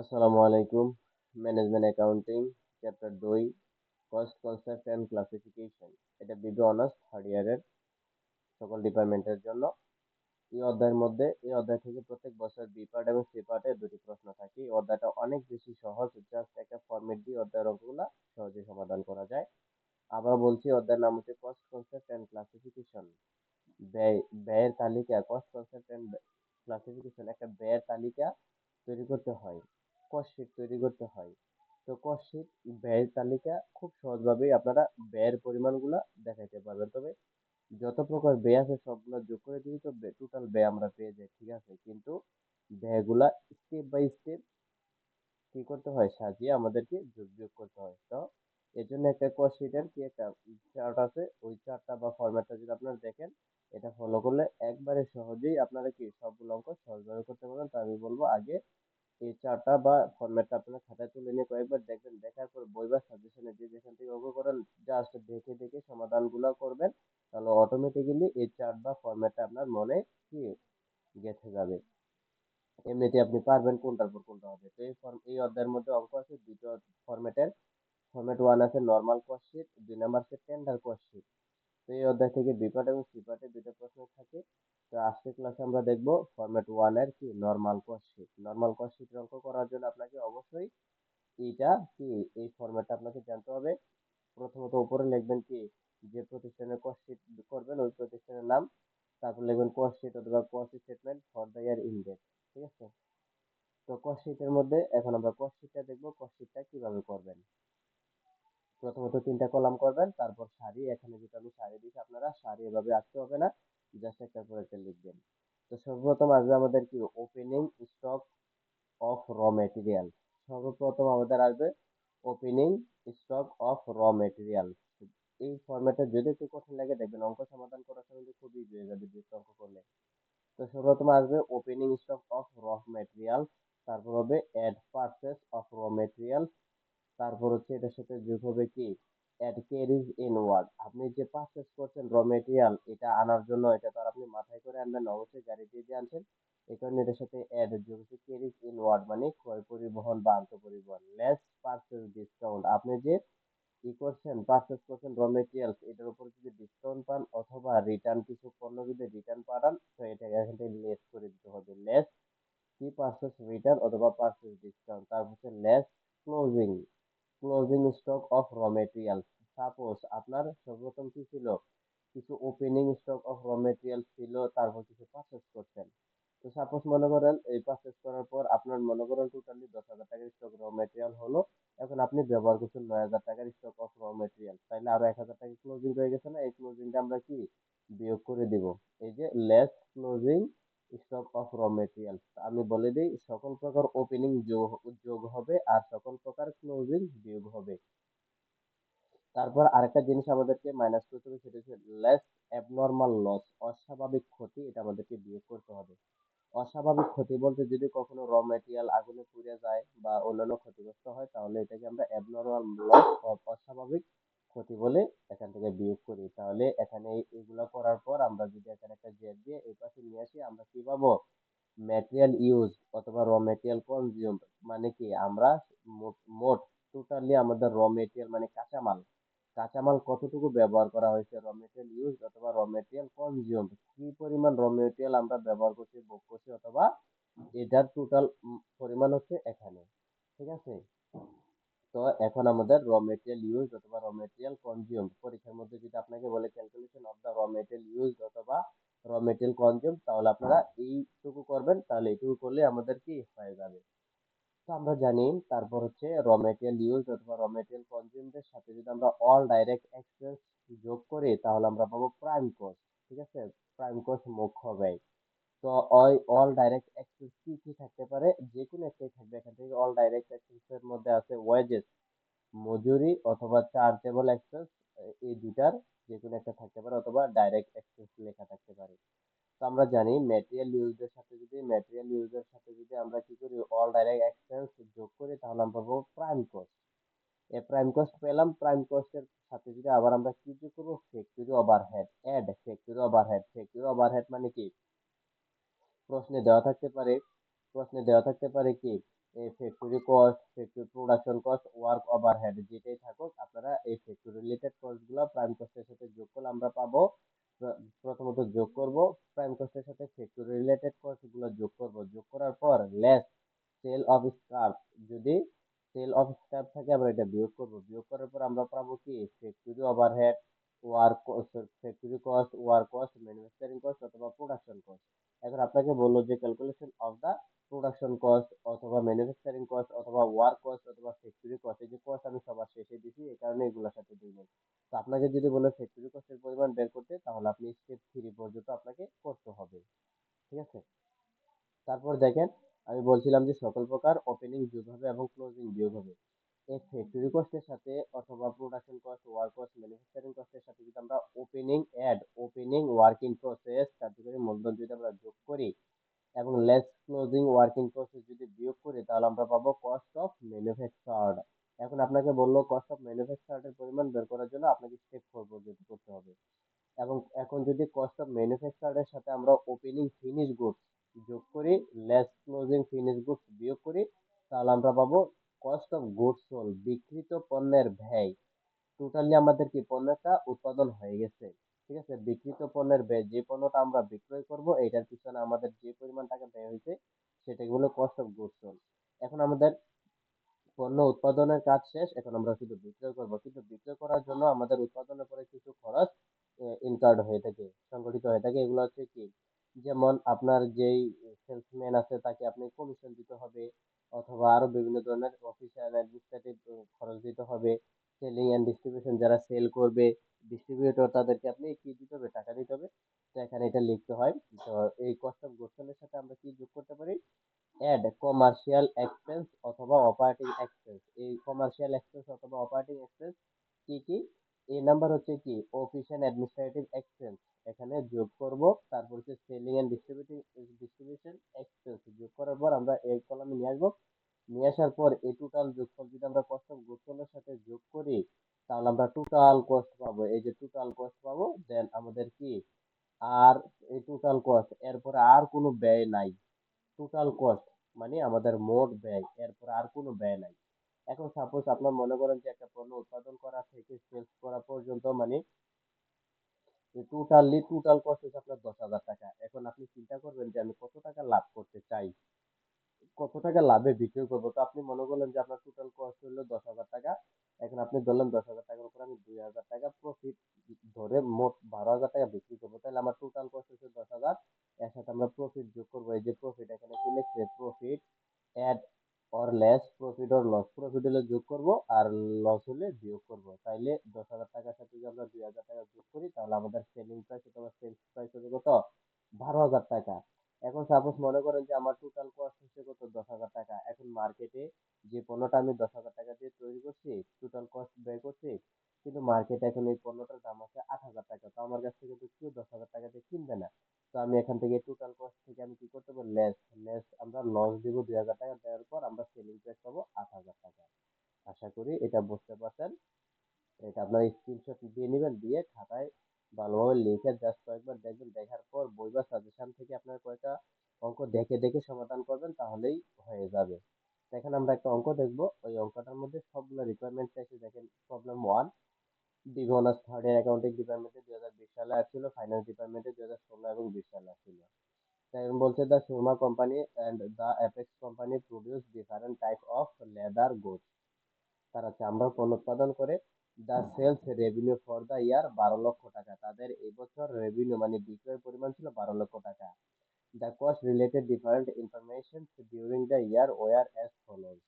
আসসালামু আলাইকুম। Management accounting chapter 2, cost concept and classification. এটা বিবি অনার্স থার্ড ইয়ারের সকল ডিপার্টমেন্টের জন্য। এই অধ্যায় থেকে প্রত্যেক বছর বি পার্ট এবং সি পার্টে দুটি প্রশ্ন থাকে। এই অধ্যায়টা অনেক বেশি সহজ, জাস্ট একটা ফরম্যাট দিয়ে অধ্যায়ের অঙ্কগুলা সহজে সমাধান করা যায়। আবার বলছি, অধ্যায়ের নাম হচ্ছে কস্ট কনসেপ্ট অ্যান্ড ক্লাসিফিকেশন। ব্যয় ব্যয়ের তালিকা, কস্ট কনসেপ্ট অ্যান্ড ক্লাসিফিকেশন, একটা ব্যয়ের তালিকা তৈরি করতে হয়, কস্ট শিট তৈরি করতে হয়। তো কস্ট শিট, ব্যয়ের তালিকা খুব সহজভাবেই আপনারা ব্যয়ের পরিমাণগুলা দেখাইতে পারবেন। তবে যত প্রকার ব্যয় আছে সবগুলো যোগ করে দিই তো টোটাল ব্যয় আমরা পেয়ে যাই, ঠিক আছে। কিন্তু ব্যয়গুলা স্টেপ বাই স্টেপ কি করতে হয়, সাজিয়ে আমাদেরকে যোগ বিয়োগ করতে হয়। তো এর জন্য একটা কস্ট শিটের কি একটা চার্ট আছে, ওই চার্টটা বা ফরম্যাটটা যদি আপনারা দেখেন, এটা ফলো করলে একবারে সহজেই আপনারা কি সবগুলো অঙ্ক সহজভাবে করতে পারবেন। তো আমি বলবো আগে এই চার্টটা বা ফরম্যাটটা আপনারা খাতায় তুলে নিয়ে কয়েকবার দেখবেন, দেখার পর বই বা সাজেশনে যে যেখান থেকে অঙ্ক করেন জাস্ট দেখে দেখে সমাধানগুলো করবেন। তাহলে অটোমেটিক্যালি এই চার্ট বা ফরম্যাটটা আপনার মনে কি গেঁথে যাবে। এমনিতে আপনি পারবেন কোনটার পর কোনটা হবে। তো এই অধ্যায়ের মধ্যে অঙ্ক আছে দুটো ফরম্যাটের। ফরম্যাট 1 আছে নরমাল কস্ট শিট, 2 নাম্বার আছে টেন্ডার কস্ট শিট। তো এই অধ্যায় থেকে বি পার্ট এবং সি পার্টে দুটো প্রশ্ন থাকে। তো আজকে ক্লাসে আমরা দেখব ফরম্যাট 1 এর কি normal cost sheet. Normal cost sheet অঙ্ক করার জন্য আপনাকে অবশ্যই এইটা কি এই ফরম্যাটটা আপনাকে জানতে হবে। প্রথমত উপরে লিখবেন কি, যে প্রতিষ্ঠানের কস্ট শিট করবেন ওই প্রতিষ্ঠানের নাম, তারপর লিখবেন কস্ট শিট অথবা cost statement for the year index, ঠিক আছে। তো কস্ট শিটের মধ্যে এখন আমরা কস্ট শিটটা দেখবো, কস্ট শিটটা কিভাবে করবেন। প্রথমত 3টা কলাম করবেন, তারপর সারি। এখানে যেটা আমি সারি দিচ্ছি, আপনারা সারি এভাবে আঁকতে হবে না, জাস্ট একটার পর একটা লিখবেন। তো সর্বপ্রথম আসবে আমাদের কি opening stock of raw material. সর্বপ্রথম আমাদের আসবে opening stock of raw material. এই ফরম্যাটে যদি একটু কঠিন লাগে দেখবেন অঙ্ক সমাধান করার সময় কিন্তু খুব ইজি হয়ে যাবে যে অঙ্ক করলে। তো সর্বপ্রথম আসবে opening stock of raw material, তারপর হবে add purchase of raw material, তারপর হচ্ছে এটার সাথে যোগ হবে কি অ্যাড ক্যারিজ ইনওয়ার্ড। আপনি যে পারচেস করছেন র মেটেরিয়াল, এটা আনার জন্য এটা তো আর আপনি মাথায় করে আনবেন না, অবশ্যই গাড়ি দিয়ে যে আনছেন। এই কারণে এটার সাথে অ্যাড যোগ হচ্ছে ক্যারিজ ইনওয়ার্ড, মানে ক্রয় পরিবহন বা আন্ত পরিবহন। লেস পারচেস ডিসকাউন্ট, আপনি যে কি করছেন পারচেস করছেন র মেটেরিয়ালস, এটার উপর যদি ডিসকাউন্ট পান অথবা রিটার্ন কিছু পণ্য যদি রিটার্ন পাঠান, তো এটা এখান থেকে লেস করে দিতে হবে। লেস কি পারচেস রিটার্ন অথবা পারচেস ডিসকাউন্ট। তারপর হচ্ছে less closing closing stock of raw material. Suppose আপনার সর্বপ্রথম কি ছিল, কিছু opening stock of raw material ছিল, তারপর কিছু পারচেস করছেন। তো সাপোজ মনে করেন এই পারচেস করার পর আপনার মনে করেন টোটালি 10,000 টাকার স্টক র মেটেরিয়াল হলো। এখন আপনি ব্যবহার করছেন 9,000 টাকার স্টক অফ র মেটেরিয়াল, তাইলে আরো 1,000 টাকা ক্লোজিং রয়ে গেছে না, এই ক্লোজিংটা আমরা কি বিয়োগ করে দিব। এই যে less closing stock of raw material. আমি বলে দিই, সকল প্রকার ওপেনিং যোগ হবে আর সকল প্রকার ক্লোজিং বিয়োগ হবে। তারপর আরেকটা জিনিস আমাদেরকে মাইনাস করতে হবে, সেটা হচ্ছে লেস অ্যাবনর্মাল লস, অস্বাভাবিক ক্ষতি, এটা আমাদেরকে বিয়োগ করতে হবে। অস্বাভাবিক ক্ষতি বলতে যদি কখনো র মেটেরিয়াল আগুনে পুড়ে যায় বা অন্যান্য ক্ষতিগ্রস্ত হয়, তাহলে এটাকে আমরা অ্যাবনর্মাল লস, অস্বাভাবিক ক্ষতি বলে এখান থেকে বিয়োগ করি। তাহলে এখানে এগুলা করার পর আমরা যদি এখানে একটা জেড দিয়ে এই পাশে নিয়ে আসি, আমরা কি পাবো, ম্যাটেরিয়াল ইউজ অথবা র মেটেরিয়াল কনজিউম, মানে কি আমরা মোট টোটালি আমাদের র মেটেরিয়াল মানে কাঁচামাল, কাঁচামাল কতটুকু ব্যবহার করা হয়েছে, র মেটেরিয়াল ইউজ অথবা র মেটেরিয়াল কনজিউম, কি পরিমাণ র মেটেরিয়াল আমরা ব্যবহার করছি, ভোগ করছি, অথবা এটার টোটাল পরিমাণ হচ্ছে এখানে, ঠিক আছে। তো এখন আমাদের র মেটেরিয়াল ইউজ অথবা র মেটেরিয়াল কনজিউম, পরীক্ষার মধ্যে যদি আপনাকে বলে ক্যালকুলেশন অফ দা র মেটেরিয়াল ইউজ অথবা র মেটেরিয়াল কনজিউম, তাহলে আপনারা এইটুকু করবেন, তাহলে এইটুকু করলে আমাদের কি হয়ে যাবে। তো আমরা জানি, তারপর হচ্ছে র মেটেরিয়াল ইউজ অথবা র মেটেরিয়াল কনজিউমের সাথে যদি আমরা অল ডাইরেক্ট এক্সপেন্স যোগ করি, তাহলে আমরা পাবো প্রাইম কস্ট, ঠিক আছে। প্রাইম কস্ট মুখ্য ব্যয়। তো ওই অল ডাইরেক্ট এক্সপেন্স কি কি থাকতে পারে, যে কোনো একটাই থাকবে এখান থেকে। অল ডাইরেক্ট এক্সপেন্স এর মধ্যে আছে ওয়েজেস, মজুরি অথবা চার্জেবল এক্সপেন্স, এই দুটার যে কোনো একটা থাকতে পারে, অথবা ডাইরেক্ট এক্সপেন্স লেখা থাকতে পারে। তো আমরা জানি ম্যাটেরিয়াল ইউজের সাথে যদি আমরা কি করি, অল ডাইরেক্ট এক্সপেন্স যোগ করি, তাহলে আমরা পাবো প্রাইম কস্ট। এই প্রাইম কস্ট পেলাম, প্রাইম কস্টের সাথে যদি আবার আমরা কি যোগ করবো, factory overhead, add factory overhead. Factory overhead মানে কি, প্রশ্নে দেওয়া থাকতে পারে, প্রশ্নে দেওয়া থাকতে পারে কি এই factory cost, factory production cost, work overhead যেটাই থাকুক, আপনারা এই ফ্যাক্টরি রিলেটেড কস্ট গুলো প্রাইম কস্টের সাথে যোগ করলে আমরা পাবো। প্রথমত যোগ করব, প্রাইম কস্টের সাথে ফ্যাক্টরি রিলেটেড কস্ট গুলো যোগ করব, যোগ করার পর লেস সেল অফ স্ক্র্যাপ, যদি সেল অফ স্ক্র্যাপ থাকে আমরা এটা বিয়োগ করব, বিয়োগ করার পর আমরা পাবো কি factory overhead, work factory cost, work cost, manufacturing cost অথবা প্রোডাকশন কস্ট। এখন আপনাকে বললো যে calculation of the production cost অথবা ম্যানুফ্যাকচারিং কস্ট অথবা ওয়ার্ক কস্ট অথবা ফ্যাক্টরি কস্ট, এই যে কস্ট আমি সবার শেষে দিছি এই কারণে এগুলোর সাথে দিই নাই। তো আপনাকে যদি বলে ফ্যাক্টরি কস্টের পরিমাণ বের করতে, তাহলে আপনি স্টেপ 3 পর্যন্ত আপনাকে করতে হবে। ঠিক আছে, তারপর দেখেন, আমি বলছিলাম যে সকল প্রকার ওপেনিং যোগ হবে এবং ক্লোজিং বিয়োগ হবে। এই ফ্যাক্টরি কস্টের সাথে অথবা production cost, work cost, manufacturing কস্টের সাথে যদি আমরা ওপেনিং ওয়ার্কিং প্রসেস কার্যকরী মূলধন যদি আমরা যোগ করি এবং লেস ক্লোজিং ওয়ার্কিং প্রসেস যদি বিয়োগ করি, তাহলে আমরা পাবো কস্ট অফ ম্যানুফ্যাকচার্ড। এখন আপনাকে বললো কস্ট অফ ম্যানুফ্যাকচার্ড এর পরিমাণ বের করার জন্য আপনাকে স্টেপ 4 পর্যন্ত করতে হবে। এবং এখন যদি কস্ট অফ ম্যানুফ্যাকচার্ড এর সাথে আমরা ওপেনিং ফিনিশ গুডস যোগ করি, লেস ক্লোজিং ফিনিশ গুডস বিয়োগ করি, তাহলে আমরা পাবো কস্ট অফ গুডস সোল্ড, বিক্রিত পণ্যের ব্যয়। টোটালি আমাদের কি পণ্যটা উৎপাদন হয়ে গেছে। ঠিক আছে, বিক্রিত পণ্যের ব্যয়, যে পণ্যটা আমরা বিক্রয় করব এটার পিছনে আমাদের যে পরিমাণ টাকা ব্যয় হয়েছে সেটা হলো কস্ট অফ গুডস সোল্ড। এখন আমাদের পণ্য উৎপাদনের কাজ শেষ, এখন আমরা শুধু বিক্রয় করব, কিন্তু বিক্রয় করার জন্য আমাদের উৎপাদনের পরে কিছু খরচ ইনকার্ড হয়ে থাকে, সংগঠিত হয়ে থাকে। এগুলো হচ্ছে কি, যেমন আপনার যেই সেলসম্যান আছে তাকে আপনি কমিশন দিতে হবে, অথবা আরো বিভিন্ন ধরনের অফিসিয়াল অ্যাডমিনিস্ট্রেটিভ খরচ দিতে হবে। সেলিং এন্ড ডিস্ট্রিবিউশন, যারা সেল করবে, ডিস্ট্রিবিউটর, তাদেরকে আপনি কি দিতে হবে, টাকা দিতে হবে। তো এখানে এটা লিখতে হয়। তো এই কস্ট অফ গুডস এর সাথে আমরা কি যোগ করতে পারি, অ্যাড কমার্শিয়াল এক্সপেন্স অথবা অপারেটিং এক্সপেন্স। এই কমার্শিয়াল এক্সপেন্স অথবা অপারেটিং এক্সপেন্স কি কি, এই নাম্বার হচ্ছে কি অফিস এন্ড অ্যাডমিনিস্ট্রেটিভ এক্সপেন্স, এখানে যোগ করব। তারপর হচ্ছে সেলিং এন্ড ডিস্ট্রিবিউশন এক্সপেন্স যোগ করার পর আমরা এই কলামে নিয়ে আসবো। নিয়ে আসার পর এই টোটাল যোগফল যদি আমরা কস্ট অফ গুডস সোল্ড এর সাথে যোগ করি, তাহলে আমরা টোটাল কস্ট পাবো। এই যে টোটাল কস্ট পাবো, দেন আমাদের কি আর এই টোটাল কস্ট, এরপরে আর কোনো ব্যয় নাই। টোটাল কস্ট মানে আমাদের মোট ব্যয়, এরপর আর কোনো ব্যয় নাই। এখন সাপোজ আপনার মনে করেন যে একটা পণ্য উৎপাদন করা থেকে সেলস করা পর্যন্ত মানে টোটাল কস্ট হচ্ছে আপনার 10,000 টাকা। এখন আপনি চিন্তা করবেন যে আমি কত টাকা লাভ করতে চাই, কত টাকা লাভে বিক্রি করবো। তো আপনি মনে করলেন যে আপনার টোটাল কস্ট হলো 10,000 টাকা। এখন আপনি ধরলেন 10,000 টাকার উপর আমি 2,000 টাকা প্রফিট ধরে মোট 12,000 টাকা বিক্রি করবো, তাহলে আমার টোটাল কস্ট হচ্ছে 10,000। এর সাথে আমরা প্রফিট যোগ করবো, এই যে প্রফিট, এখানে কি লিখছে profit, add or less profit or loss, profit হলে যোগ করব আর লস হলে বিয়োগ করব। তাইলে 10,000 টাকার সাথে যদি আমরা 2,000 টাকা যোগ করি, তাহলে আমাদের সেলিং প্রাইস অথবা সেলস প্রাইস হবে কত, 12,000 টাকা। এখন সাপোজ মনে করেন যে আমার টোটাল কস্ট হচ্ছে কত, 10,000 টাকা। এখন মার্কেটে যে পণ্যটা আমি 10,000 টাকা দিয়ে তৈরি করছি, টোটাল কস্ট ব্যয় করছি, কিন্তু মার্কেটে এখন এই পণ্যটার দাম আছে 8,000 টাকা। তো আমার কাছ থেকে তো কেউ 10,000 টাকা দিয়ে কিনবে না। তো আমি এখান থেকে টোটাল কস্ট থেকে আমি কি করতে পারবো, লেস আমরা লস দিব 2,000 টাকা, দেওয়ার পর আমরা সেলিং প্রাইস পাবো 8,000 টাকা। আশা করি এটা বুঝতে পারছেন। এটা আপনার স্ক্রিনশট দিয়ে নেবেন, দিয়ে খাতায় ভালোভাবে লিখে জাস্ট কয়েকবার দেখবেন, দেখার পর বই বা সাজেশন থেকে আপনার কয়েকটা অঙ্ক দেখে দেখে সমাধান করবেন, তাহলেই হয়ে যাবে। দেখেন আমরা একটা অঙ্ক দেখবো, ওই অঙ্কটার মধ্যে সবগুলো রিকোয়ারমেন্ট চাইছে। দেখেন problem 1, DB honours third year accounting ডিপার্টমেন্টে 2020 সালে আসছিল, ফাইন্যান্স ডিপার্টমেন্টে 2016 এবং 20 সালে আসছিল। এখন বলছে the Surma company and the apex company produce different type of leather goods. তারা চামড়ার পণ্য উৎপাদন করে। The sales revenue for the year 12 লক্ষ টাকা, তাদের এই বছর রেভিনিউ মানে বিক্রয়ের পরিমাণ ছিল 12 লক্ষ টাকা। The cost related different information during the year were as follows.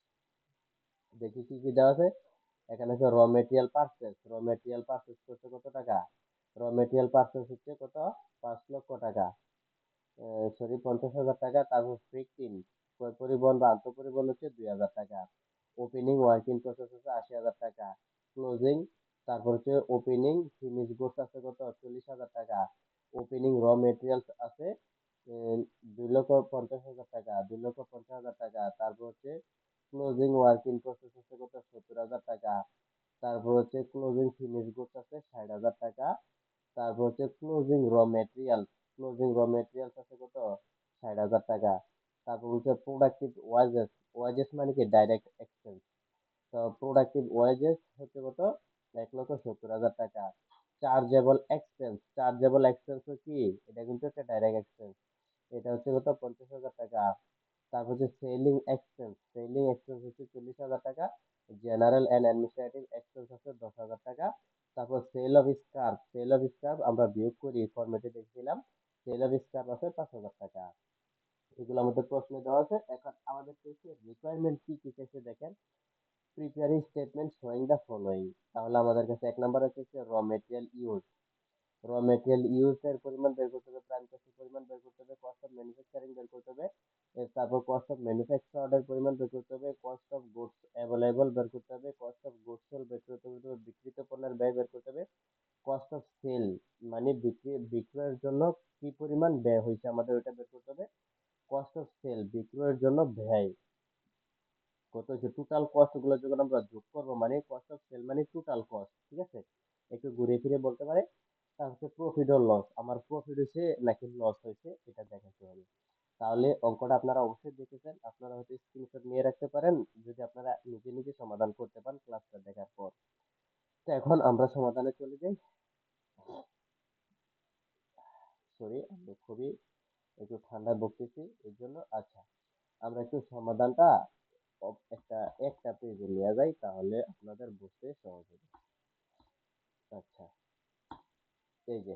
দেখি কি কি দেওয়া আছে। এখানে হচ্ছে র মেটেরিয়াল পারচেস করছে কত টাকা, র মেটেরিয়াল পারচেস হচ্ছে কত, 5 লক্ষ টাকা, সরি 50,000 টাকা। তারপর ফ্রিক্টিং পরিবহন বা আন্তঃপরিবহন হচ্ছে 2,000 টাকা। ওপেনিং ওয়ার্কিং প্রসেস হচ্ছে 80,000 টাকা। ক্লোজিং, তারপর হচ্ছে ওপেনিং ফিনিশ গুডস আছে কত, 40,000 টাকা। ওপেনিং র মেটেরিয়ালস আছে 2,50,000 টাকা, 2,50,000 টাকা। তারপর হচ্ছে ক্লোজিং ওয়ার্কিং প্রসেস হচ্ছে কত, 70,000 টাকা। তারপর হচ্ছে ক্লোজিং ফিনিশ গুডস আছে 60,000 টাকা। তারপর হচ্ছে ক্লোজিং র মেটেরিয়ালস আছে কত, 60,000 টাকা। তারপর হচ্ছে প্রোডাক্টিভ ওয়াজেস। ওয়াজেস মানে কি ডাইরেক্ট এক্সপেন্স। তো প্রোডাক্টিভ ওয়াজেস হচ্ছে কত, 1,70,000 টাকা। চার্জেবল এক্সপেন্স, চার্জেবল এক্সপেন্স কি, এটা কিন্তু একটা ডাইরেক্ট এক্সপেন্স, এটা হচ্ছে কত, 50,000 টাকা। তারপর হচ্ছে সেলিং এক্সপেন্স, সেলিং এক্সপেন্স হচ্ছে 40,000 টাকা। জেনারেল এন্ড অ্যাডমিনিস্ট্রেটিভ এক্সপেন্স হচ্ছে 10,000 টাকা। তারপর sale of scrap, sale of scrap আমরা বিয়োগ করি ফরম্যাটে দেখছিলাম, সেল অফ স্ক্রাপ আছে 5,000 টাকা। এগুলো আমাদের প্রশ্নে দেওয়া আছে। এখন আমাদের রিকোয়ারমেন্ট কি কি চাইছে দেখেন, preparing statement showing the following. তাহলে আমাদের কাছে এক নাম্বার হচ্ছে র material use, raw material use এর পরিমাণ বের করতে হবে, প্রাইম কস্টের পরিমাণ বের করতে হবে, কস্ট অফ ম্যানুফ্যাকচারিং বের করতে হবে, তারপর কস্ট অফ ম্যানুফ্যাকচার্ড এর পরিমাণ বের করতে হবে, কস্ট অফ গুডস অ্যাভেলেবল বের করতে হবে, কস্ট অফ গুডস সোল্ড বের করতে হবে, বিক্রিত পণ্যের ব্যয় বের করতে হবে, কস্ট অফ সেল মানে বিক্রয়ের জন্য কি পরিমাণ ব্যয় হয়েছে আমাদের ওটা বের করতে হবে, কস্ট অফ সেল বিক্রয়ের জন্য ব্যয় কত হচ্ছে, টোটাল কস্ট গুলো যখন আমরা যোগ করবো মানে কস্ট অফ সেল মানে টোটাল কস্ট, ঠিক আছে, একটু ঘুরে ফিরে বলতে পারে। তার হচ্ছে প্রফিট ও লস, আমার প্রফিট হয়েছে নাকি লস হয়েছে এটা দেখাতে হবে। তাহলে অঙ্কটা আপনারা অবশ্যই দেখেছেন, আপনারা হয়তো স্ক্রিনশট নিয়ে রাখতে পারেন যদি আপনারা নিজে নিজে সমাধান করতে পারেন ক্লাসটা দেখার পর। তো এখন আমরা সমাধানে চলে যাই। সরি, আমি খুবই একটু ঠান্ডায় ভুগতেছি এর জন্য। আচ্ছা, আমরা একটু সমাধানটা একটা একটা পেজে নিয়ে যাই, তাহলে আপনাদের বুঝতে সহজ হবে। আচ্ছা, এই যে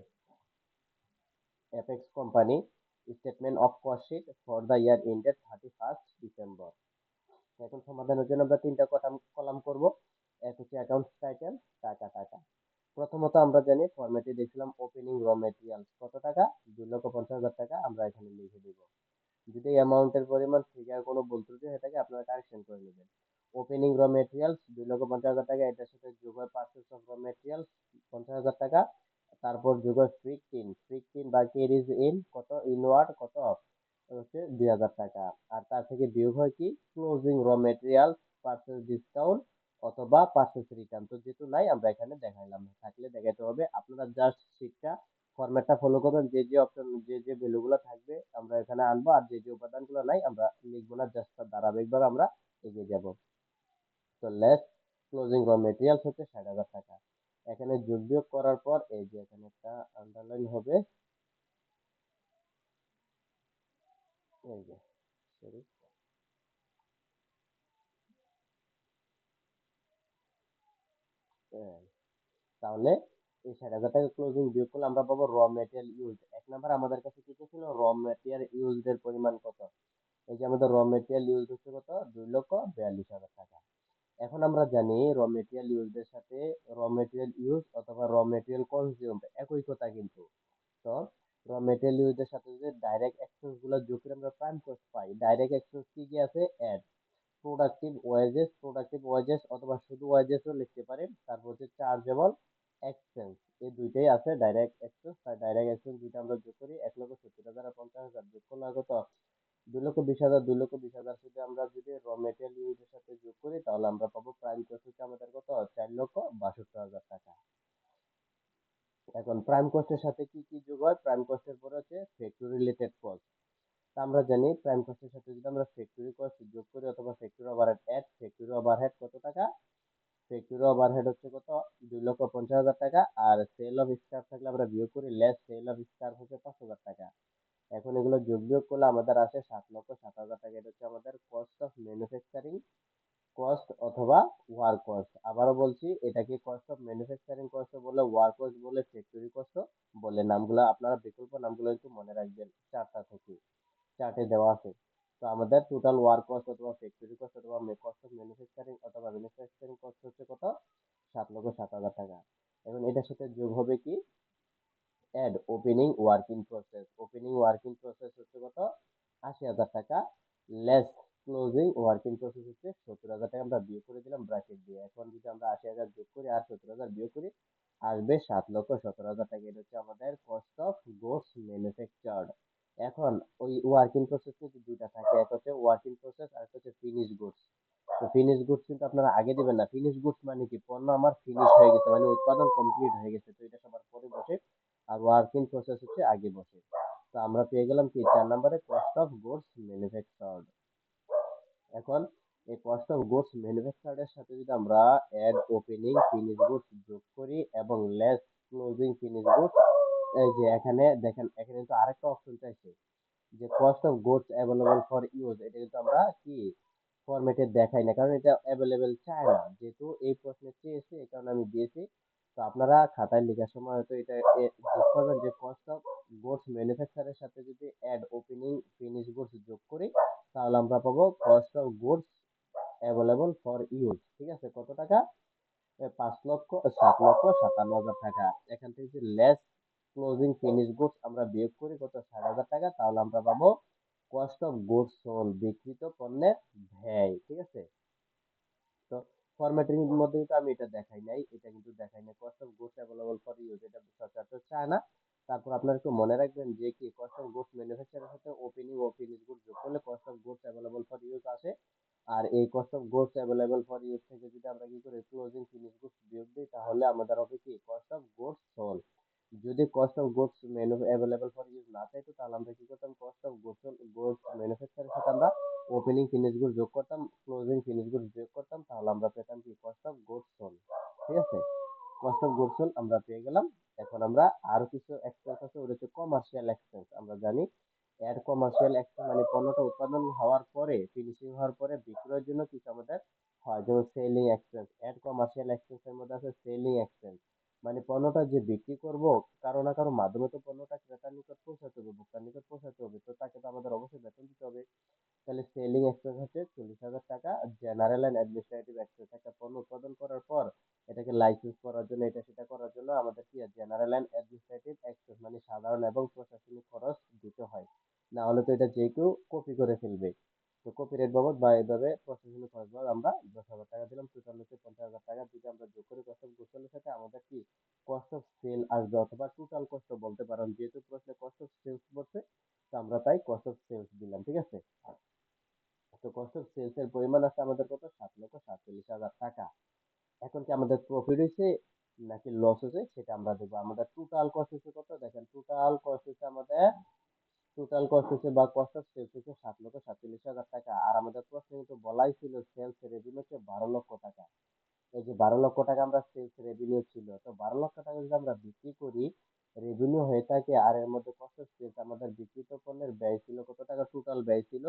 apex company statement of cost sheet for the year ended 31 December. এখন সমাধানের জন্য আমরা তিনটা কলাম করব। এক হচ্ছে অ্যাকাউন্টস টাইটেল, টাকা টাকা। প্রথমত আমরা জানি ফরম্যাটে দেখছিলাম ওপেনিং র মেটেরিয়ালস কত টাকা, 2,50,000 টাকা, আমরা এখানে লিখে দিব। যদি এই অ্যামাউন্টের পরিমাণ ফিগার কোনো ভুল ত্রুটি হয়ে থাকে আপনারা কারেকশন করে নেবেন। ওপেনিং র মেটেরিয়ালস 2,50,000 টাকা, এটার সাথে যোগ হয় পারচেজ অফ র মেটেরিয়ালস 50,000 টাকা। তারপর যোগ হয় ফ্রিক টিন, ফ্রিক টিন বা কেরিজ ইন কত, ইনওয়ার্ড কত হচ্ছে 2,000 টাকা। আর তার থেকে বিয়োগ হয় কি closing raw materials, purchase discount অথবা পারচেজ রিটার্ন। তো যেহেতু নাই আমরা এখানে দেখাইলাম না, থাকলে দেখাতে হবে। আপনারা জাস্ট শিটটা ফরম্যাটটা ফলো করবেন, যে যে অপশন যে যে ভ্যালুগুলো থাকবে আমরা এখানে আনবো, আর যে যে উপাদানগুলো নাই আমরা লিখবো না, জাস্ট ধারাবাহিকভাবে আমরা এগিয়ে যাব। তো লেস ক্লোজিং র মেটেরিয়ালস হচ্ছে 60,000 টাকা। এখানে যোগ বিয়োগ করার পর এই যে এখানে একটা আন্ডারলাইন হবে, এই যে সরি, তাহলে এই 60,000 টাকা ক্লোজিং বিয়োগ করলে আমরা পাবো র মেটেরিয়াল ইউজ। এক নাম্বার আমাদের কাছে কি ছিল, র মেটেরিয়াল ইউজ এর পরিমাণ কত, এই যে আমাদের র মেটেরিয়াল ইউজ হচ্ছে কত, 2,42,000 টাকা। এখন আমরা জানি র মেটেরিয়াল ইউজ এর সাথে র মেটেরিয়াল ইউজ অথবা র মেটেরিয়াল কনজিউম একই কথা কিন্তু। তো র মেটেরিয়াল ইউজ এর সাথে যদি ডাইরেক্ট এক্সপেন্স গুলো যোগ করে আমরা প্রাইম কস্ট পাই, ডাইরেক্ট এক্সপেন্স কি কি আছে, add, productive wages, productive wages অথবা শুধু ওয়েজেসও লিখতে পারেন। তারপর হচ্ছে চার্জেবল এক্সপেন্স, এই দুইটাই আছে ডাইরেক্ট এক্সপেন্স। তাই ডাইরেক্ট এক্সপেন্স দুইটা আমরা যোগ করি, 1,70,000 আর 50,000 যোগ করলে হয় কত, 2,20,000, 2,20,000 যদি আমরা যদি র মেটেরিয়াল ইউজের সাথে যোগ করি তাহলে আমরা পাবো প্রাইম কস্ট হচ্ছে আমাদের কত, 4,62,000 টাকা। এখন প্রাইম কস্টের সাথে কি কি যোগ হয়, প্রাইম কস্টের পরে হচ্ছে ফ্যাক্টরি রিলেটেড কস্ট। আমরা জানি প্রাইম কস্টের সাথে যদি আমরা ফ্যাক্টরি কস্ট যোগ করি অথবা factory overhead add, factory overhead কত টাকা, ফ্যাক্টরি ওভারহেড হচ্ছে কত, 2,50,000 টাকা। আর সেল অফ স্ক্র্যাপ থাকলে আমরা বিয়োগ করি, লেস সেল অফ স্ক্র্যাপ হচ্ছে 5,000 টাকা। এখন এগুলো যোগ বিয়োগ করলে আমাদের আসে 7,07,000 টাকা। এটা হচ্ছে আমাদের কস্ট অফ ম্যানুফ্যাকচারিং কস্ট অথবা ওয়ার্ক কস্ট। আবারও বলছি, এটাকে কস্ট অফ ম্যানুফ্যাকচারিং কস্ট বলে, ওয়ার্ক কস্ট বলে, ফ্যাক্টরি কস্ট বলে। নামগুলো আপনারা বিকল্প নামগুলো একটু মনে রাখবেন, চারটা থেকে চার্টে দেওয়া আছে। তো আমাদের টোটাল ওয়ার্ক কস্ট অথবা ফ্যাক্টরি কস্ট অথবা কস্ট অফ ম্যানুফ্যাকচারিং অথবা ম্যানুফ্যাকচারিং কস্ট হচ্ছে কত, 7,07,000 টাকা। এখন এটার সাথে যোগ হবে কি, add opening working process, opening working process হচ্ছে কত, 80,000 টাকা। লেস ক্লোজিং ওয়ার্কিং প্রসেস হচ্ছে 70,000 টাকা। আমরা বিয়োগ করে দিলাম ব্র্যাকেট দিয়ে। এখন যদি আমরা 80,000 যোগ করি আর 70,000 বিয়োগ করি আসবে 7,17,000 টাকা। এটা হচ্ছে আমাদের কস্ট অফ গুডস ম্যানুফ্যাকচার্ড। এখন ওই ওয়ার্কিং প্রসেস কিন্তু দুইটা থাকে, এক হচ্ছে ওয়ার্কিং প্রসেস আর একটা হচ্ছে ফিনিশ গুডস। তো ফিনিশ গুডস কিন্তু আপনারা আগে দিবেন না, ফিনিশ গুডস মানে কি, পণ্য আমার ফিনিশ হয়ে গেছে মানে উৎপাদন কমপ্লিট হয়ে গেছে, তো এটা সবার পরে বসে। আর ওয়ার্কিং প্রসেস হচ্ছে আগে বসে। তো আমরা পেয়ে গেলাম কি 4 নম্বরে কস্ট অফ গুডস ম্যানুফ্যাকচার্ড। এখন এই কস্ট অফ গুডস ম্যানুফ্যাকচার্ড এর সাথে যদি আমরা অ্যাড ওপেনিং ফিনিশ গুডস যোগ করি এবং লেস ক্লোজিং ফিনিশ গুডস, এই যে এখানে দেখেন এখানে কিন্তু আরেকটা অপশন চাইছে যে cost of goods available for use, এটা কিন্তু আমরা কি ফরম্যাটে দেখাই না, কারণ এটা অ্যাভেলেবেল চায় না, যেহেতু এই প্রশ্নে চেয়েছে এই কারণে আমি দিয়েছি। তো আপনারা খাতায় লেখার সময় হয়তো এটা যোগ করবেন যে কস্ট অফ গুডস ম্যানুফ্যাকচারের সাথে যদি অ্যাড ওপেনিং ফিনিশ গুডস যোগ করি তাহলে আমরা পাবো cost of goods available for use. ঠিক আছে, কত টাকা? 5,07,57,000 টাকা। এখান থেকে যদি লেস ক্লোজিং ফিনিশ গুডস আমরা বিয়োগ করি কত, 60,000 টাকা, তাহলে আমরা পাবো কস্ট অফ গুডস সোল্ড, বিক্রিত পণ্যের ব্যয়। ঠিক আছে, তো ফরম্যাটিং এর মধ্যে কিন্তু আমি এটা দেখাই নাই, এটা কিন্তু দেখাই নাই cost of goods available for use, এটা সচরাচর চায় না। তারপর আপনারা একটু মনে রাখবেন যে কি কস্ট অফ গুডস ম্যানুফ্যাকচারের সাথে ওপেনিং ও ফিনিশ গুডস যোগ করলে cost of goods available for use আসে। আর এই cost of goods available for use থেকে যদি আমরা কি করি ক্লোজিং ফিনিশ গুডস বিয়োগ দিই তাহলে আমাদের হবে কি কস্ট অফ গুডস সোল্ড। যদি cost of goods available for use না চাইতো তাহলে আমরা কি করতাম, কস্ট অফ গুডস ম্যানুফ্যাকচারের সাথে আমরা ওপেনিং ফিনিশ গুড যোগ করতাম, ক্লোজিং ফিনিশ গুড যোগ করতাম, তাহলে আমরা পেতাম কি কস্ট অফ গুডস সোল্ড। ঠিক আছে, কস্ট অফ গুডস সোল্ড আমরা পেয়ে গেলাম। এখন আমরা আরো কিছু এক্সপেন্স আছে, ওটা হচ্ছে কমার্শিয়াল এক্সপেন্স। আমরা জানি এর কমার্শিয়াল এক্সপেন্স মানে পণ্যটা উৎপাদন হওয়ার পরে ফিনিশিং হওয়ার পরে বিক্রয়ের জন্য কিছু আমাদের হয়, যেমন সেলিং এক্সপেন্স। এর কমার্শিয়াল এক্সপেন্স এর মধ্যে আছে সেলিং এক্সপেন্স, মানে পণ্যটা যে বিক্রি করব কারো না কারো মাধ্যমে তো পণ্যটা ক্রেতার নিকট পৌঁছাতে হবে, ভোক্তার নিকট পৌঁছাতে হবে, তো তাকে তো আমাদের অবশ্যই বেতন দিতে হবে। তাহলে সেলিং এক্সপেন্স হচ্ছে 40,000 টাকা। জেনারেল এন্ড অ্যাডমিনিস্ট্রেটিভ এক্সপেন্স, একটা পণ্য উৎপাদন করার পর এটাকে লাইসেন্স করার জন্য এটা সেটা করার জন্য আমাদের কি জেনারেল এন্ড অ্যাডমিনিস্ট্রেটিভ এক্সপেন্স মানে সাধারণ এবং প্রশাসনিক খরচ দিতে হয়, না হলে তো এটা যে কেউ কপি করে ফেলবে। তো কপিরাইট বাবদ বা এইভাবে প্রশাসনিক খরচ বাবদ আমরা 10,000 টাকা দিলাম, টোটাল হচ্ছে 50,000 টাকা। যদি আমরা যোগ করি কস্ট অফ গুডস সাথে আমাদের কি কস্ট অফ সেল আসবে, অথবা টোটাল কস্ট বলতে পারেন, যেহেতু প্রশ্নে কস্ট অফ সেলস বলছে তো আমরা তাই কস্ট অফ সেলস দিলাম। ঠিক আছে, তো কস্ট অফ সেলস এর পরিমাণ আছে আমাদের কত, 7,47,000 টাকা। এখন কি আমাদের প্রফিট হয়েছে নাকি লস হয়েছে সেটা আমরা দেখবো। আমাদের টোটাল কস্ট হচ্ছে কত, দেখেন টোটাল কস্ট হচ্ছে আমাদের, টোটাল কস্ট হচ্ছে বা কস্ট অফ সেলস হচ্ছে 7,47,000 টাকা। আর আমাদের প্রশ্নে কিন্তু বলাই ছিল সেলস রেভিনিউ হচ্ছে 12 লক্ষ টাকা। এই যে 12 লক্ষ টাকা আমরা সেলস রেভিনিউ ছিল, তো 12 লক্ষ টাকা যদি আমরা বিক্রি করি রেভিনিউ হয়ে থাকে, আর এর মধ্যে কস্ট অফ সেলস আমাদের বিক্রিত পণ্যের ব্যয় ছিল কত টাকা, টোটাল ব্যয় ছিল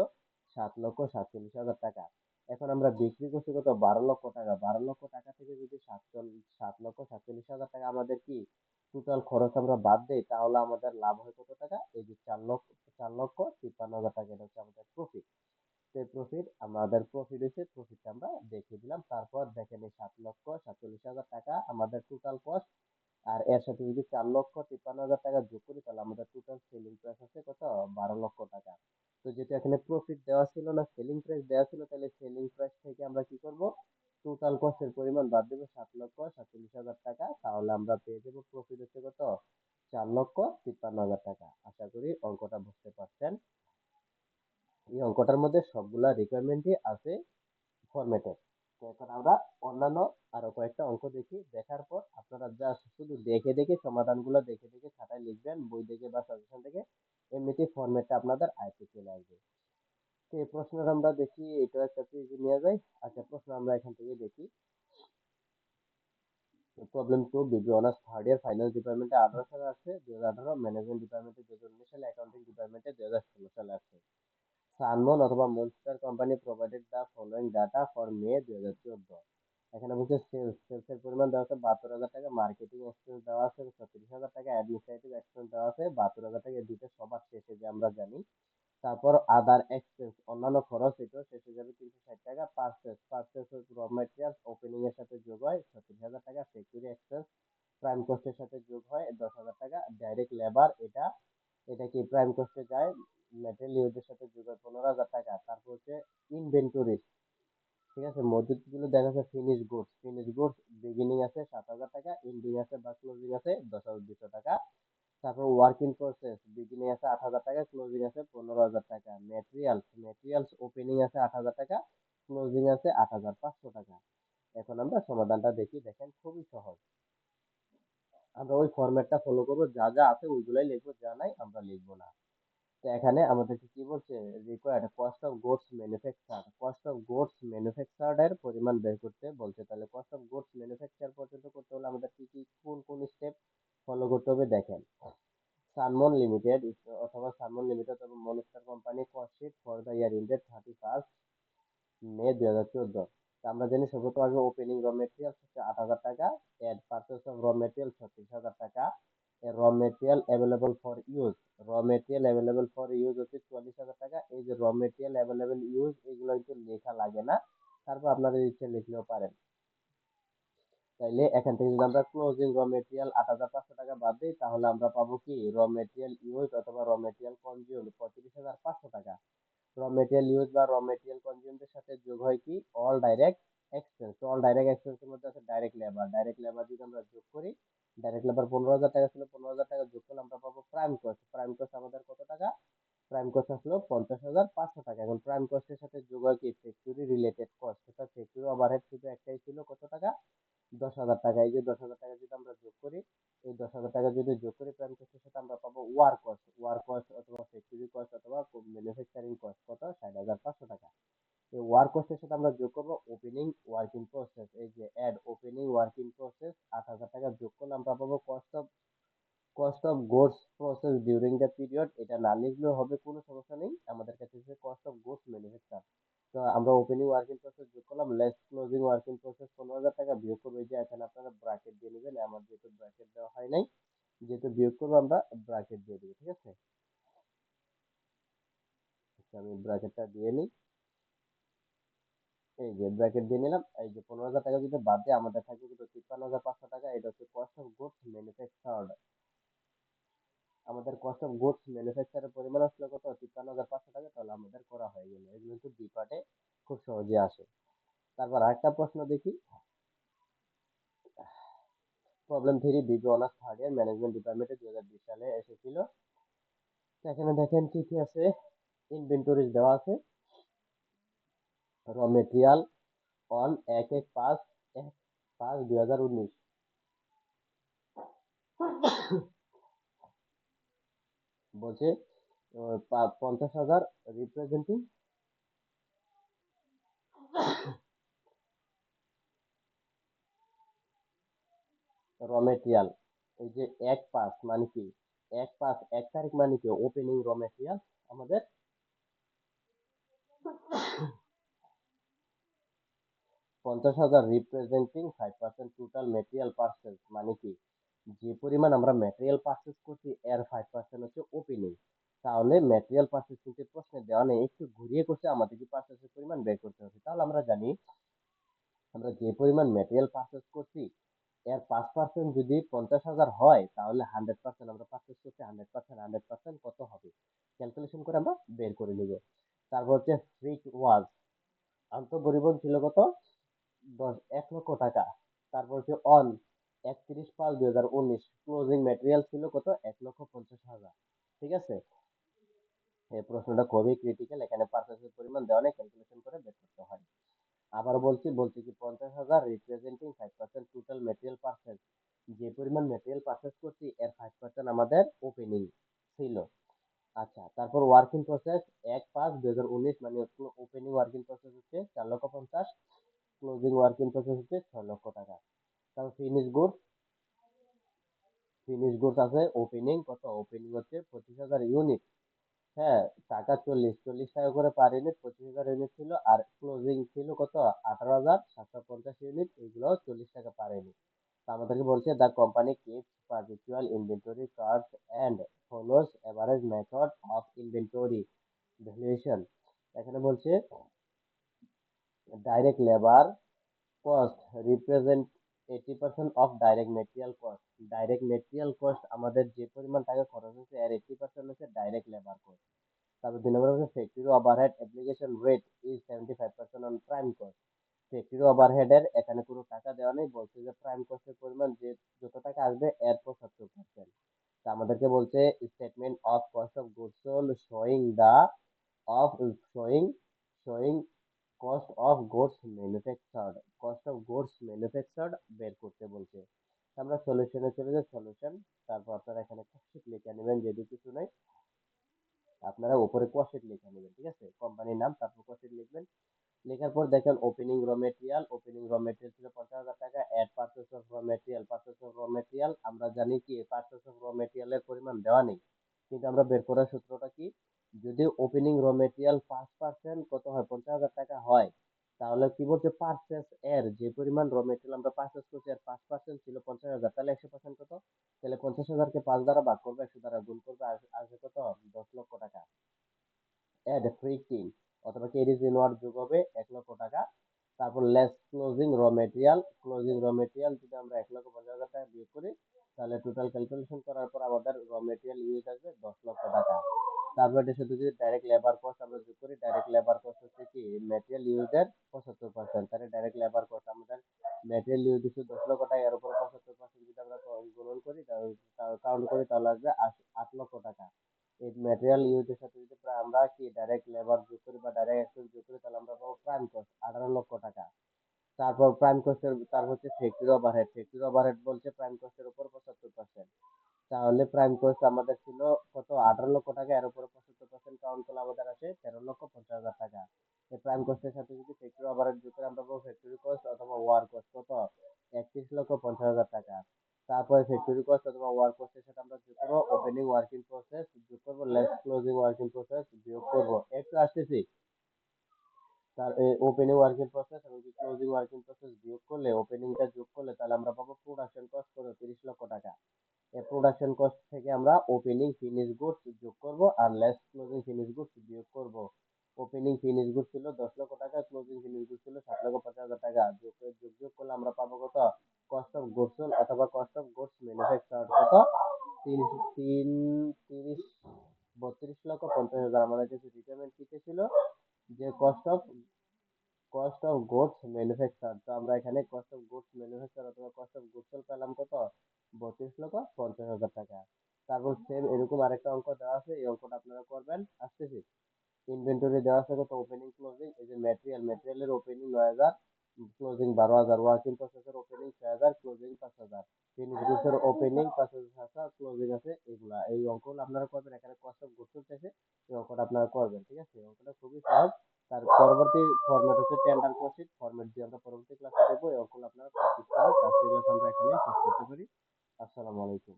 7,47,000 টাকা। এখন আমরা বিক্রি করছি কত, 12 লক্ষ টাকা। 12 লক্ষ টাকা থেকে যদি 7,47,000 টাকা আমাদের কি টোটাল খরচ আমরা বাদ দেই তাহলে আমাদের লাভ হয় কত টাকা, এই যে 4,53,000 টাকা, এটা হচ্ছে আমাদের প্রফিট। সেই প্রফিট, আমাদের প্রফিট হয়েছে, প্রফিটটা আমরা দেখিয়ে দিলাম। তারপর দেখেন এই 7,47,000 টাকা আমাদের টোটাল কস্ট, আর এর সাথে যদি 4,53,000 টাকা যোগ করি তাহলে আমাদের টোটাল সেলিং প্রাইস আছে কত, 12 লক্ষ টাকা। তো যেটা এখানে প্রফিট দেওয়া ছিল না, সেলিং প্রাইস দেওয়া ছিল, তাহলে সেলিং প্রাইস থেকে আমরা কি করব, টোটাল কস্টের পরিমাণ বাদ দেবো 7,47,000 টাকা, তাহলে আমরা পেয়ে যাবো প্রফিট হচ্ছে কত, 4,53,000 টাকা। আশা করি অঙ্কটা বুঝতে পারছেন। এই অঙ্কটার মধ্যে সবগুলা রিকোয়ারমেন্টই আছে ফরম্যাটে। তো এখন আমরা অন্যান্য আরো কয়েকটা অঙ্ক দেখি, দেখার পর আপনারা জাস্ট শুধু দেখে দেখে সমাধানগুলো দেখে দেখে খাতায় লিখবেন, বই দেখে বা সাজেশন থেকে, এমনিতেই ফরম্যাটটা আপনাদের আয়ত্তে চলে আসবে। তো এই প্রশ্নটা আমরা দেখি, এটা একটা পেজে নিয়ে যাই। আচ্ছা, প্রশ্ন আমরা এখান থেকে দেখি। প্রবলেম টু, বিবি অনার্স থার্ড ইয়ার ফাইন্যান্স ডিপার্টমেন্টে 18 সালে আসছে, 2018 ম্যানেজমেন্ট ডিপার্টমেন্টে 2019 সালে, অ্যাকাউন্টিং ডিপার্টমেন্টে 2016 সালে আসছে। সানমন অথবা monster company provided the following data for May 2014। এখানে বলছে সেলস, সেলসের পরিমাণ দেওয়া আছে 72,000 টাকা, মার্কেটিং এক্সপেন্স দেওয়া আছে 36,000 টাকা, অ্যাডমিনিস্ট্রেটিভ এক্সপেন্স দেওয়া আছে 72,000 টাকা, দুটো সবার শেষে যে আমরা জানি। তারপর আদার এক্সপেন্স অন্যান্য খরচ, এটা শেষে যাবে 360 টাকা। পার্চেস, পার্চেস র ম্যাটেরিয়ালস ওপেনিং এর সাথে যোগ হয় 36,000 টাকা। ফ্যাক্টরি এক্সপেন্স প্রাইম কস্টের সাথে যোগ হয় 10,000 টাকা। ডাইরেক্ট লেবার, এটা এটা কি প্রাইম কস্টে যায়, ম্যাটেরিয়াল ইউজের সাথে যোগ হয় 15,000 টাকা। তারপর হচ্ছে ইনভেন্টরি, ঠিক আছে, মজুদ গুলো দেখা যাচ্ছে finish goods, finish goods beginning আছে 7,000 টাকা, এন্ডিং আছে বা ক্লোজিং আছে 10,200 টাকা। তারপর ওয়ার্ক ইন প্রসেস, বিগিনিং আছে 8,000 টাকা, ক্লোজিং আছে 15,000 টাকা। ম্যাটেরিয়ালস, ম্যাটেরিয়ালস ওপেনিং আছে 8,000 টাকা, ক্লোজিং আছে 8,500 টাকা। এখন আমরা সমাধানটা দেখি, দেখেন খুবই সহজ। আমরা ওই ফরম্যাটটা ফলো করবো, যা যা আছে ওইগুলাই লিখবো, যা নাই আমরা লিখবো না। তো এখানে আমাদেরকে কি বলছে, required cost of goods manufacture, cost of goods manufactured এর পরিমাণ বের করতে বলছে। তাহলে কস্ট অফ গুডস ম্যানুফ্যাকচার পর্যন্ত করতে হলে আমাদের কি কি কোন কোন স্টেপ ফলো করতে হবে দেখেন। সানমন লিমিটেড অথবা সানমন লিমিটেড অথবা monster company cost sheet for the year ended 31 May 2014। আমরা জানি সর্বপ্রথম আসবে ওপেনিং র মেটেরিয়াল হচ্ছে 8,000 টাকা, add purchase of raw material 36,000 টাকা, raw material available for use, raw material available for use হচ্ছে 44,000 টাকা। এই যে র মেটেরিয়াল অ্যাভেলেবল ইউজ এগুলো কিন্তু লেখা লাগে না, তারপর আপনারা ইচ্ছে লিখলেও পারেন। তাইলে এখান থেকে যদি আমরা ক্লোজিং র মেটেরিয়াল 8,500 টাকা বাদ দিই তাহলে আমরা পাবো কি র মেটেরিয়াল ইউজ অথবা র মেটেরিয়াল কনজিউম 35,500 টাকা। র মেটেরিয়াল ইউজ বা র মেটেরিয়াল কনজিউমের সাথে যোগ হয় কি all direct expense. All direct এক্সপেন্সের মধ্যে আছে ডাইরেক্ট লেবার, ডাইরেক্ট লেবার যদি আমরা যোগ করি, ডাইরেক্ট লেবার 15,000 টাকা ছিল, 15,000 টাকা যোগ করলে আমরা পাবো প্রাইম কস্ট। প্রাইম কস্ট আমাদের কত টাকা, প্রাইম কস্ট আসলো 50,500 টাকা। এখন প্রাইম কস্টের সাথে যোগ হয় কি ফ্যাক্টরি রিলেটেড কস্ট, সেটা ফ্যাক্টরি ওভারহেড শুধু একটাই ছিল কত টাকা, 10,000 টাকা। এই যে 10,000 টাকা যদি আমরা যোগ করি, এই 10,000 টাকা যদি যোগ করি প্রাইম কস্টের সাথে আমরা পাবো ওয়ার কস্ট, ওয়ার কস্ট অথবা ফ্যাক্টরি কস্ট অথবা ম্যানুফ্যাকচারিং কস্ট কত 60,500 টাকা। এই ওয়ার কস্টের সাথে আমরা যোগ করবো ওপেনিং ওয়ার্কিং প্রসেস, এই যে অ্যাড ওপেনিং ওয়ার্কিং প্রসেস 8,000 টাকা যোগ করলে আমরা পাবো cost of goods process during the period. এটা না লিখলেও হবে, কোনো সমস্যা নেই, আমাদের কাছে হচ্ছে কস্ট অফ গুডস ম্যানুফ্যাকচার। তো আমরা ওপেনিং ওয়ার্কিং প্রসেস যোগ করলাম, লেস ক্লোজিং ওয়ার্কিং প্রসেস 15,000 টাকা বিয়োগ করবো। এই যে এখানে আপনারা ব্র্যাকেট দিয়ে নেবেন, আমার যেহেতু ব্র্যাকেট দেওয়া হয় নাই, যেহেতু বিয়োগ করবো আমরা ব্র্যাকেট দিয়ে দিবো, ঠিক আছে। আচ্ছা, আমি ব্র্যাকেটটা দিয়ে নিই, এই যে ব্র্যাকেট দিয়ে নিলাম। এই যে 15,000 টাকা যদি বাদ দিয়ে আমাদের থাকবে কিন্তু 53,500 টাকা, এটা হচ্ছে কস্ট অফ গুডস ম্যানুফ্যাকচার্ড। আমাদের কস্ট অফ গুডস ম্যানুফ্যাকচারের পরিমাণ আসলে কত 53,500 টাকা। তাহলে আমাদের করা হয়ে গেল, এগুলো কিন্তু দুই পার্টে খুব সহজে আসে। তারপর আরেকটা প্রশ্ন দেখি, প্রবলেম 3 বিবি অনার্স থার্ড ইয়ার ম্যানেজমেন্ট ডিপার্টমেন্টে 2020 সালে এসেছিল। তো এখানে দেখেন কি কি আছে, ইনভেন্টরিজ দেওয়া আছে, র মেটেরিয়াল অন 1/5/2019 বলছে 50,000 রিপ্রেজেন্টিং র মেটেরিয়াল। এই যে 1/5 মানে কি, 1/5 1 তারিখ মানে কি ওপেনিং র মেটেরিয়াল আমাদের 50,000 রিপ্রেজেন্টিং 5% টোটাল মেটেরিয়াল পার্সেস মানে কি, যে পরিমাণ আমরা মেটেরিয়াল পার্সেস করছি এর 5% হচ্ছে ওপেনিং। তাহলে মেটেরিয়াল পার্সেস কিন্তু প্রশ্নে দেওয়া নেই, একটু ঘুরিয়ে করছে, আমাদের কি পার্সেসের পরিমাণ বের করতে হবে। তাহলে আমরা জানি আমরা যে পরিমাণ মেটেরিয়াল পার্চেস করছি এর 5% যদি 50,000 হয় তাহলে 100% আমরা পার্চেস করছি, 100% কত হবে ক্যালকুলেশন করে আমরা বের করে নিব। তারপর হচ্ছে ফ্রিক ওয়াজ, আন্তঃপরিবহন ছিল কত 1 লক্ষ টাকা। তারপর হচ্ছে অন 31/5/2019 ক্লোজিং মেটেরিয়াল ছিল কত 1,50,000। ঠিক আছে, এই প্রশ্নটা খুবই ক্রিটিক্যাল, এখানে পার্চেসের পরিমাণ দেওয়া নেই, ক্যালকুলেশন করে বের করতে হয়। আবার বলছি কি 50,000 রিপ্রেজেন্টিং 5% টোটাল মেটেরিয়াল পারচেজ, যে পরিমাণ মেটেরিয়াল পারচেজ করছি এর 5% আমাদের ওপেনিং ছিল। আচ্ছা, তারপর ওয়ার্কিং প্রসেস 1/5/2019 মানে ওপেনিং ওয়ার্কিং প্রসেস হচ্ছে 4,50,000, ক্লোজিং ওয়ার্কিং প্রসেস হচ্ছে 6 লক্ষ টাকা। তারপর ফিনিশ গুডস আছে ওপেনিং কত, ওপেনিং হচ্ছে 25,000 ইউনিট। হ্যাঁ, টাকা 40 টাকা করে পার ইউনিট, 25,000 ইউনিট ছিল। আর ক্লোজিং ছিল কত 18,750 ইউনিট, এগুলো 40 টাকা পার ইউনিট। তো আমাদেরকে বলছে the company keeps perpetual inventory cards and follows average method of inventory valuation. এখানে বলছে direct labour cost represent 80% of direct material cost. Direct material cost আমাদের যে পরিমাণ টাকা খরচ হচ্ছে এর 80% হচ্ছে ডাইরেক্ট লেবার কস্ট। তারপর 2 নম্বর হচ্ছে factory overhead application rate is 75% on prime cost. Factory ওভারহেডের এখানে কোনো টাকা দেওয়া নেই, বলছে যে প্রাইম কস্টের পরিমাণ যে যত টাকা আসবে এর 75%। তা আমাদেরকে বলছে statement of cost of goods sold showing the of showing showing cost of goods manufactured, cost of goods manufactured বের করতে বলছে। আমরা সলিউশনে চলে যাই, সলিউশন। তারপর আপনারা এখানে লিখে নেবেন যদি কিছু নাই। আপনারা উপরে কস্ট লিখে নেবেন, ঠিক আছে, কোম্পানির নাম, তারপর কস্ট লিখবেন। লেখার পর দেখেন ওপেনিং র মেটেরিয়াল ছিল 50,000 টাকা, add purchase of raw material, আমরা জানি কি পারচেজ অফ র মেটেরিয়ালের পরিমাণ দেওয়া নেই, কিন্তু আমরা বের করার সূত্রটা কি, যদি ওপেনিং র মেটেরিয়াল 5% কত হয়, 50,000 টাকা হয়, তাহলে কি বলছে পারচেজ এর যে পরিমাণ র মেটেরিয়াল আমরা পারচেজ করছি আর 5% ছিল 50,000, তাহলে 100% কত, তাহলে 50,000 কে 5 দ্বারা ভাগ করবো, 100 দ্বারা গুণ করবো, আসবে কত, 10 লক্ষ টাকা। অ্যাড ফ্রি কিং অথবা কেডিস ইনওয়ার্ড যোগ হবে 1 লক্ষ টাকা। তারপর লেস ক্লোজিং র মেটেরিয়াল যদি আমরা 1,50,000 টাকা বিয়োগ করি, তাহলে টোটাল ক্যালকুলেশন করার পর আমাদের র মেটেরিয়াল ইউজ আসবে 10 লক্ষ টাকা। তারপর এটার সাথে যদি ডাইরেক্ট লেবার কস্ট আমরা যোগ করি, ডাইরেক্ট লেবার কস্ট হচ্ছে কি মেটেরিয়াল ইউজের 75%, তাহলে ডাইরেক্ট লেবার কস্ট আমাদের মেটেরিয়াল ইউজ হচ্ছে 10 লক্ষ টাকা, এর উপর 75% যদি আমরা গুণন করি, কাউন্ট করি, তাহলে আসবে 8 লক্ষ টাকা। এই ম্যাটেরিয়াল ইউজের সাথে যদি আমরা কি ডাইরেক্ট লেবার যোগ করি বা ডাইরেক্ট এক্সপেন্স যোগ করি, তাহলে আমরা পাবো প্রাইম কস্ট 18 লক্ষ টাকা। তারপর প্রাইম কস্টের তারপর হচ্ছে ফ্যাক্টরি ওভারহেড বলছে প্রাইম কস্টের উপর 75%, তাহলে প্রাইম কস্ট আমাদের ছিল কত, 18 লক্ষ টাকা, এর উপরে 75% কাউন্ট করলে আমাদের আছে 13,50,000 টাকা। এই প্রাইম কস্টের সাথে যদি ফ্যাক্টরি ওভারহেড যোগ করে আমরা পাবো ফ্যাক্টরি কস্ট অথবা ওয়ার কস্ট কত, 31,50,000 টাকা। তারপরে ফ্যাক্টরি কস্ট অথবা ওয়ার কস্টের সাথে আমরা যোগ করবো ওপেনিং ওয়ার্কিং প্রসেস, যোগ করবো লেস ক্লোজিং ওয়ার্কিং প্রসেস, বিয়োগ করবো, একটু আসতেছি, তার ওপেনিং ওয়ার্কিং প্রসেস এবং ক্লোজিং ওয়ার্কিং প্রসেস বিয়োগ করলে, ওপেনিংটা যোগ করলে, তাহলে আমরা পাবো প্রোডাকশন কস্ট কত, 30 লক্ষ টাকা। এই প্রোডাকশন কস্ট থেকে আমরা ওপেনিং ফিনিশ গুডস যোগ করব আর লেস ক্লোজিং ফিনিশ গুডস বিয়োগ করব। ওপেনিং ফিনিশ গুডস ছিল 10 লক্ষ টাকা, ক্লোজিং ফিনিশ গুডস ছিল 7,50,000 টাকা, যোগ করলে আমরা পাবো কত, কস্ট অফ গুডস সোল্ড অথবা কস্ট অফ গুডস ম্যানুফ্যাকচার্ড কত, তিন তিন 32,50,000। আমাদের কাছে রিকোয়ারমেন্ট কি ছিল, যে কস্ট অফ গুডস ম্যানুফ্যাকচার, তো আমরা এখানে কস্ট অফ গুডস ম্যানুফ্যাকচার অথবা কস্ট অফ গুডস সোল্ড পেলাম কত, 32,50,000 টাকা। তারপর সেম এরকম আরেকটা অঙ্ক দেওয়া আছে, এই অঙ্কটা আপনারা করবেন, আসতেছি। ইনভেন্টরি দেওয়া আছে কত, ওপেনিং ক্লোজিং, এই যে ম্যাটেরিয়ালের ওপেনিং 9,000, ক্লোজিং 12,000, ওয়ার্কিং প্রসেসের ওপেনিং 6,000, ক্লোজিং 5,000, ফিনিশ গুডসের ওপেনিং 5,000, ক্লোজিং আছে, এগুলা এই অঙ্কগুলো আপনারা করবেন। এখানে কস্ট অফ গুডস চাইছে, এই অঙ্কটা আপনারা করবেন, ঠিক আছে, অঙ্কটা খুবই সহজ। তার পরবর্তী ফরম্যাট হচ্ছে টেন্ডার কোশ্চেন ফরম্যাট, দিয়ে আমরা পরবর্তী ক্লাসে দেখবো, এই অঙ্কগুলো আপনারা প্র্যাকটিস করেন। আজকের ক্লাস আমরা এখানে শেষ করতে পারি। আসসালামু আলাইকুম।